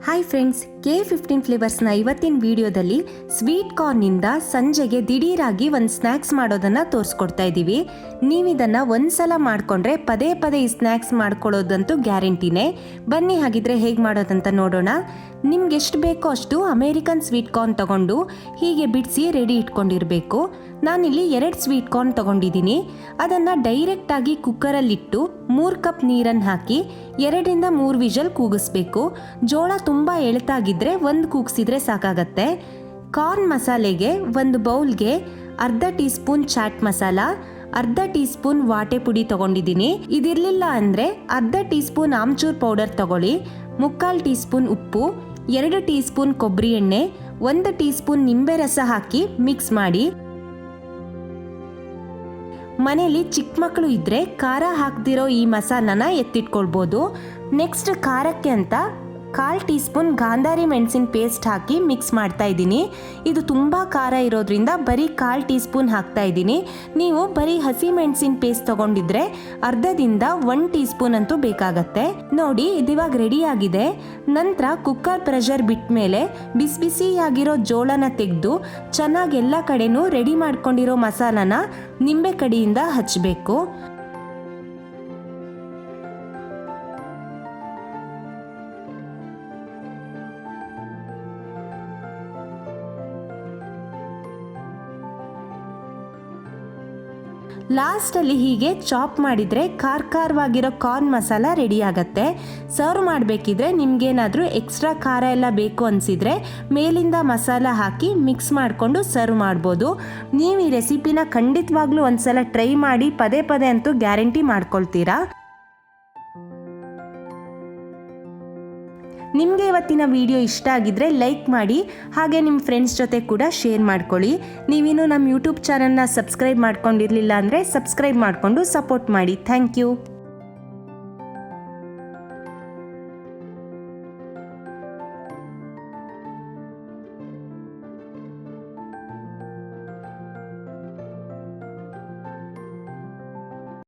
Hi friends, K15 ಫ್ಲೇವರ್ಸ್ನ ಇವತ್ತಿನ ವಿಡಿಯೋದಲ್ಲಿ sweet ಕಾರ್ನಿಂದ ಸಂಜೆಗೆ ದಿಢೀರಾಗಿ ಒಂದು ಸ್ನ್ಯಾಕ್ಸ್ ಮಾಡೋದನ್ನು ತೋರಿಸ್ಕೊಡ್ತಾ ಇದ್ದೀವಿ. ನೀವಿದನ್ನು ಒಂದ್ಸಲ ಮಾಡಿಕೊಂಡ್ರೆ ಪದೇ ಪದೇ ಈ ಸ್ನ್ಯಾಕ್ಸ್ ಮಾಡ್ಕೊಳ್ಳೋದಂತೂ ಗ್ಯಾರಂಟಿನೇ. ಬನ್ನಿ ಹಾಗಿದ್ರೆ ಹೇಗೆ ಮಾಡೋದಂತ ನೋಡೋಣ. ನಿಮ್ಗೆ ಎಷ್ಟು ಬೇಕೋ ಅಷ್ಟು ಅಮೇರಿಕನ್ ಸ್ವೀಟ್ ಕಾರ್ನ್ ತಗೊಂಡು ಹೀಗೆ ಬಿಡಿಸಿ ರೆಡಿ ಇಟ್ಕೊಂಡಿರಬೇಕು. ನಾನಿಲ್ಲಿ 2 ಸ್ವೀಟ್ ಕಾರ್ನ್ ತಗೊಂಡಿದ್ದೀನಿ. ಅದನ್ನು ಡೈರೆಕ್ಟಾಗಿ ಕುಕ್ಕರಲ್ಲಿಟ್ಟು 3 ಕಪ್ ನೀರನ್ನು ಹಾಕಿ 2 ರಿಂದ 3 ವಿಷಲ್ ಕೂಗಿಸ್ಬೇಕು. ಜೋಳ ತುಂಬ ಎಳೆತಾಗಿದ್ದರೆ 1 ಕೂಗಿಸಿದ್ರೆ ಸಾಕಾಗತ್ತೆ. ಕಾರ್ನ್ ಮಸಾಲೆಗೆ ಒಂದು ಬೌಲ್ಗೆ ಅರ್ಧ ಟೀ ಸ್ಪೂನ್ ಚಾಟ್ ಮಸಾಲ, ಅರ್ಧ ಟೀ ಸ್ಪೂನ್ ವಾಟೆ ಪುಡಿ ತಗೊಂಡಿದ್ದೀನಿ. ಇದಿರಲಿಲ್ಲ ಅಂದರೆ ಅರ್ಧ ಟೀ ಸ್ಪೂನ್ ಆಮ್ಚೂರ್ ಪೌಡರ್ ತಗೊಳ್ಳಿ, 3/4 ಟೀ ಸ್ಪೂನ್ ಉಪ್ಪು, 2 ಟೀ ಸ್ಪೂನ್ ಕೊಬ್ಬರಿ ಎಣ್ಣೆ, 1 ಟೀ ಸ್ಪೂನ್ ನಿಂಬೆ ರಸ ಹಾಕಿ ಮಿಕ್ಸ್ ಮಾಡಿ. ಮನೇಲಿ ಚಿಕ್ಕ ಮಕ್ಕಳು ಇದ್ದರೆ ಖಾರ ಹಾಕ್ದಿರೋ ಈ ಮಸಾಲನ ಎತ್ತಿಟ್ಕೊಳ್ಬೋದು. ನೆಕ್ಸ್ಟ್ ಖಾರಕ್ಕೆ ಅಂತ 1/4 ಟೀ ಸ್ಪೂನ್ ಗಾಂಧಾರಿ ಮೆಣಸಿನ ಪೇಸ್ಟ್ ಹಾಕಿ ಮಿಕ್ಸ್ ಮಾಡ್ತಾ ಇದ್ದೀನಿ. ಇದು ತುಂಬ ಖಾರ ಇರೋದ್ರಿಂದ ಬರೀ 1/4 ಟೀ ಸ್ಪೂನ್ ಹಾಕ್ತಾ ಇದ್ದೀನಿ. ನೀವು ಬರೀ ಹಸಿ ಮೆಣಸಿನ ಪೇಸ್ಟ್ ತಗೊಂಡಿದ್ರೆ ಅರ್ಧದಿಂದ 1 ಟೀ ಸ್ಪೂನ್ ಅಂತೂ ಬೇಕಾಗತ್ತೆ. ನೋಡಿ, ಇದಿವಾಗ ರೆಡಿ ಆಗಿದೆ. ನಂತರ ಕುಕ್ಕರ್ ಪ್ರೆಷರ್ ಬಿಟ್ಟ ಮೇಲೆ ಬಿಸಿ ಬಿಸಿಯಾಗಿರೋ ಜೋಳನ ತೆಗೆದು ಚೆನ್ನಾಗಿ ಎಲ್ಲ ಕಡೆನೂ ರೆಡಿ ಮಾಡ್ಕೊಂಡಿರೋ ಮಸಾಲನ ನಿಂಬೆ ಕಡಿಯಿಂದ ಹಚ್ಚಬೇಕು. ಲಾಸ್ಟಲ್ಲಿ ಹೀಗೆ ಚಾಪ್ ಮಾಡಿದರೆ ಖಾರವಾಗಿರೋ ಕಾರ್ನ್ ಮಸಾಲ ರೆಡಿ ಆಗುತ್ತೆ. ಸರ್ವ್ ಮಾಡಬೇಕಿದ್ರೆ ನಿಮ್ಗೇನಾದರೂ ಎಕ್ಸ್ಟ್ರಾ ಖಾರ ಎಲ್ಲ ಬೇಕು ಅನಿಸಿದರೆ ಮೇಲಿಂದ ಮಸಾಲ ಹಾಕಿ ಮಿಕ್ಸ್ ಮಾಡಿಕೊಂಡು ಸರ್ವ್ ಮಾಡ್ಬೋದು. ನೀವು ಈ ರೆಸಿಪಿನ ಖಂಡಿತವಾಗ್ಲೂ ಒಂದ್ಸಲ ಟ್ರೈ ಮಾಡಿ, ಪದೇ ಪದೇ ಅಂತೂ ಗ್ಯಾರಂಟಿ ಮಾಡ್ಕೊಳ್ತೀರಾ. ನಿಮಗೆ ಇವತ್ತಿನ ವಿಡಿಯೋ ಇಷ್ಟ ಆಗಿದ್ರೆ ಲೈಕ್ ಮಾಡಿ, ಹಾಗೆ ನಿಮ್ಮ ಫ್ರೆಂಡ್ಸ್ ಜೊತೆ ಕೂಡ ಶೇರ್ ಮಾಡ್ಕೊಳ್ಳಿ. ನೀವಿನ್ನೂ ನಮ್ಮ ಯೂಟ್ಯೂಬ್ ಚಾನಲ್ನ ಸಬ್ಸ್ಕ್ರೈಬ್ ಮಾಡ್ಕೊಂಡಿರಲಿಲ್ಲ ಅಂದರೆ ಸಬ್ಸ್ಕ್ರೈಬ್ ಮಾಡಿಕೊಂಡು ಸಪೋರ್ಟ್ ಮಾಡಿ. Thank you.